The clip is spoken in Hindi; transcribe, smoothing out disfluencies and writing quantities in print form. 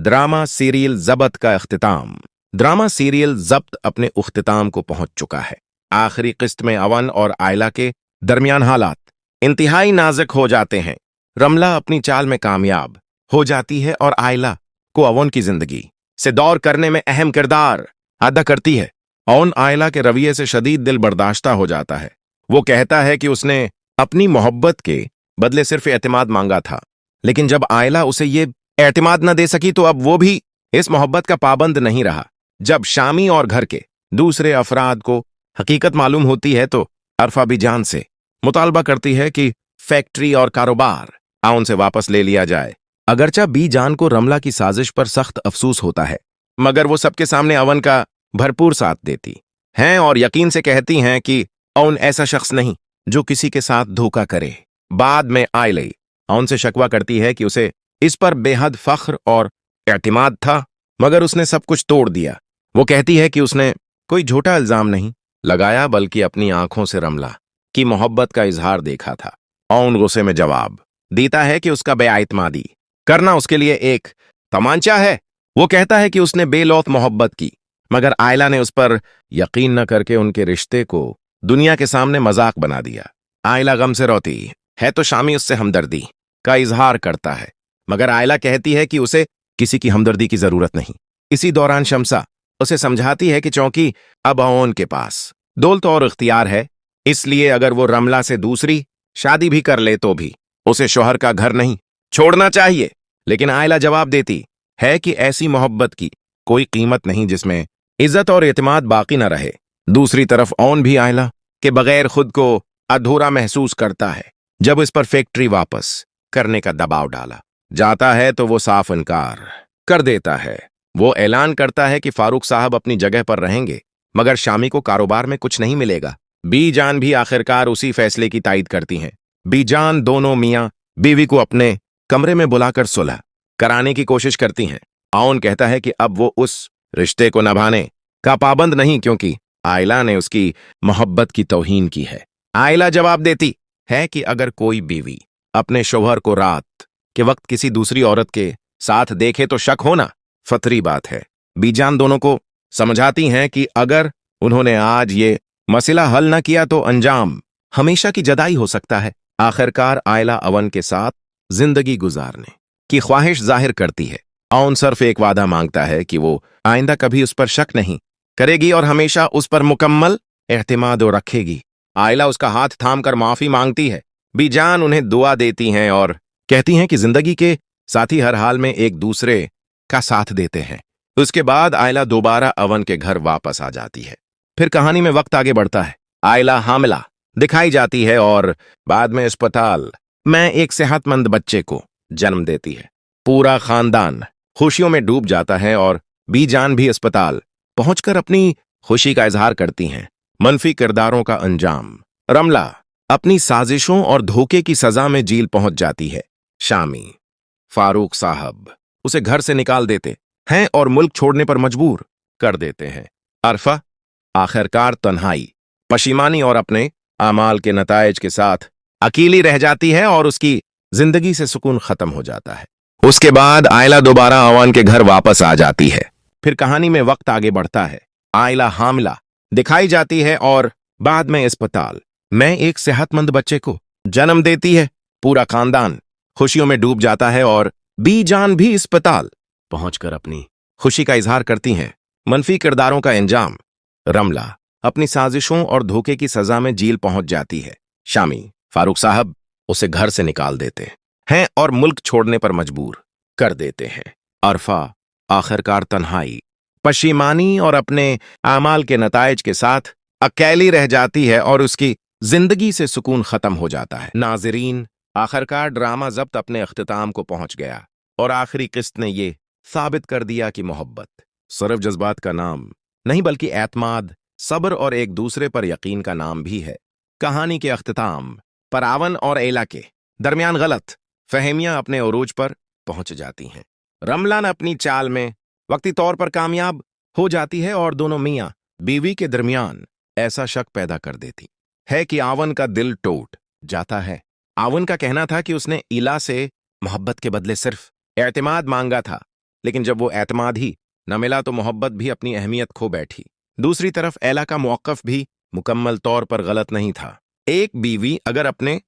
ड्रामा सीरियल ज़ब्त का इख्तिताम। ड्रामा सीरियल ज़ब्त अपने इख्तिताम को पहुंच चुका है। आखिरी किस्त में अवन और आयला के दरमियान हालात इंतहाई नाजुक हो जाते हैं। रमला अपनी चाल में कामयाब हो जाती है और आयला को अवन की जिंदगी से दौर करने में अहम किरदार अदा करती है। अवन आयला के रवैये से शदीद दिल बर्दाश्ता हो जाता है। वो कहता है कि उसने अपनी मोहब्बत के बदले सिर्फ एतमाद मांगा था, लेकिन जब आयला उसे ये एतमाद न दे सकी तो अब वो भी इस मोहब्बत का पाबंद नहीं रहा। जब शामी और घर के दूसरे अफराद को हकीकत मालूम होती है तो अरफा बीजान से मुतालबा करती है कि फैक्ट्री और कारोबार अवन से वापस ले लिया जाए। अगरचा बीजान को रमला की साजिश पर सख्त अफसूस होता है, मगर वो सबके सामने अवन का भरपूर साथ देती हैं और यकीन से कहती हैं कि अवन ऐसा शख्स नहीं जो किसी के साथ धोखा करे। बाद में आयला अवन से शकवा करती है कि उसे इस पर बेहद फख्र और एतमाद था, मगर उसने सब कुछ तोड़ दिया। वो कहती है कि उसने कोई झूठा इल्जाम नहीं लगाया, बल्कि अपनी आंखों से रमला की मोहब्बत का इजहार देखा था। अवन गुस्से में जवाब देता है कि उसका बेआइतमादी करना उसके लिए एक तमांचा है। वो कहता है कि उसने बेलौत मोहब्बत की, मगर आयला ने उस पर यकीन न करके उनके रिश्ते को दुनिया के सामने मजाक बना दिया। आयला गम से रोती है तो शामी उससे हमदर्दी का इजहार करता है, मगर आयला कहती है कि उसे किसी की हमदर्दी की जरूरत नहीं। इसी दौरान शमसा उसे समझाती है कि चौंकि अब अवन के पास दौलत और इख्तियार है, इसलिए अगर वो रमला से दूसरी शादी भी कर ले तो भी उसे शौहर का घर नहीं छोड़ना चाहिए। लेकिन आयला जवाब देती है कि ऐसी मोहब्बत की कोई कीमत नहीं जिसमें इज्जत और एतमाद बाकी न रहे। दूसरी तरफ अवन भी आयला के बगैर खुद को अधूरा महसूस करता है। जब इस पर फैक्ट्री वापस करने का दबाव डाला जाता है तो वो साफ इनकार कर देता है। वो ऐलान करता है कि फारूक साहब अपनी जगह पर रहेंगे, मगर शामी को कारोबार में कुछ नहीं मिलेगा। बीजान भी आखिरकार उसी फैसले की तायद करती हैं। बीजान दोनों मियां बीवी को अपने कमरे में बुलाकर सुलह कराने की कोशिश करती हैं। अवन कहता है कि अब वो उस रिश्ते को निभाने का पाबंद नहीं, क्योंकि आयला ने उसकी मोहब्बत की तौहीन की है। आयला जवाब देती है कि अगर कोई बीवी अपने शौहर को रात के वक्त किसी दूसरी औरत के साथ देखे तो शक होना फतरी बात है। बीजान दोनों को समझाती हैं कि अगर उन्होंने आज ये मसला हल न किया तो अंजाम हमेशा की जदाई हो सकता है। आखिरकार आयला अवन के साथ जिंदगी गुजारने की ख्वाहिश जाहिर करती है। अवन सिर्फ एक वादा मांगता है कि वो आइंदा कभी उस पर शक नहीं करेगी और हमेशा उस पर मुकम्मल एतमाद रखेगी। आयला उसका हाथ थामकर माफी मांगती है। बीजान उन्हें दुआ देती हैं और कहती हैं कि जिंदगी के साथी हर हाल में एक दूसरे का साथ देते हैं। उसके बाद आयला दोबारा अवन के घर वापस आ जाती है। फिर कहानी में वक्त आगे बढ़ता है। आयला हामिला दिखाई जाती है और बाद में अस्पताल में एक सेहतमंद बच्चे को जन्म देती है। पूरा खानदान खुशियों में डूब जाता है और बीजान भी अस्पताल पहुंचकर अपनी खुशी का इजहार करती हैं। मनफी किरदारों का अंजाम। रमला अपनी साजिशों और धोखे की सजा में जेल पहुंच जाती है। शामी फारूक साहब उसे घर से निकाल देते हैं और मुल्क छोड़ने पर मजबूर कर देते हैं। अरफा आखिरकार तन्हाई, पशिमानी और अपने आमाल के नतायज के साथ अकेली रह जाती है और उसकी जिंदगी से सुकून खत्म हो जाता है। उसके बाद आयला दोबारा अवन के घर वापस आ जाती है। फिर कहानी में वक्त आगे बढ़ता है। आयला हामिला दिखाई जाती है और बाद में अस्पताल में एक सेहतमंद बच्चे को जन्म देती है। पूरा खानदान खुशियों में डूब जाता है और बीजान भी अस्पताल पहुंचकर अपनी खुशी का इजहार करती हैं। मनफी किरदारों का अंजाम। रमला अपनी साजिशों और धोखे की सजा में जेल पहुंच जाती है। शामी फारूक साहब उसे घर से निकाल देते हैं और मुल्क छोड़ने पर मजबूर कर देते हैं। अरफा आखिरकार तन्हाई, पशिमानी और अपने आमाल के नतायज के साथ अकेली रह जाती है और उसकी जिंदगी से सुकून खत्म हो जाता है। नाजरीन, आखिरकार ड्रामा ज़ब्त अपने अख्तिताम को पहुंच गया और आखिरी किस्त ने ये साबित कर दिया कि मोहब्बत सिर्फ जज्बात का नाम नहीं, बल्कि एतमाद, सब्र और एक दूसरे पर यकीन का नाम भी है। कहानी के अख्तिताम पर अवन और आयला के दरमियान गलत फहमियां अपने उरूज पर पहुंच जाती हैं। रमला अपनी चाल में वक्ती तौर पर कामयाब हो जाती है और दोनों मियां बीवी के दरमियान ऐसा शक पैदा कर देती है कि अवन का दिल टूट जाता है। अवन का कहना था कि उसने इला से मोहब्बत के बदले सिर्फ एतमाद मांगा था, लेकिन जब वो एतमाद ही न मिला तो मोहब्बत भी अपनी अहमियत खो बैठी। दूसरी तरफ एला का मौक़िफ़ भी मुकम्मल तौर पर गलत नहीं था। एक बीवी अगर अपने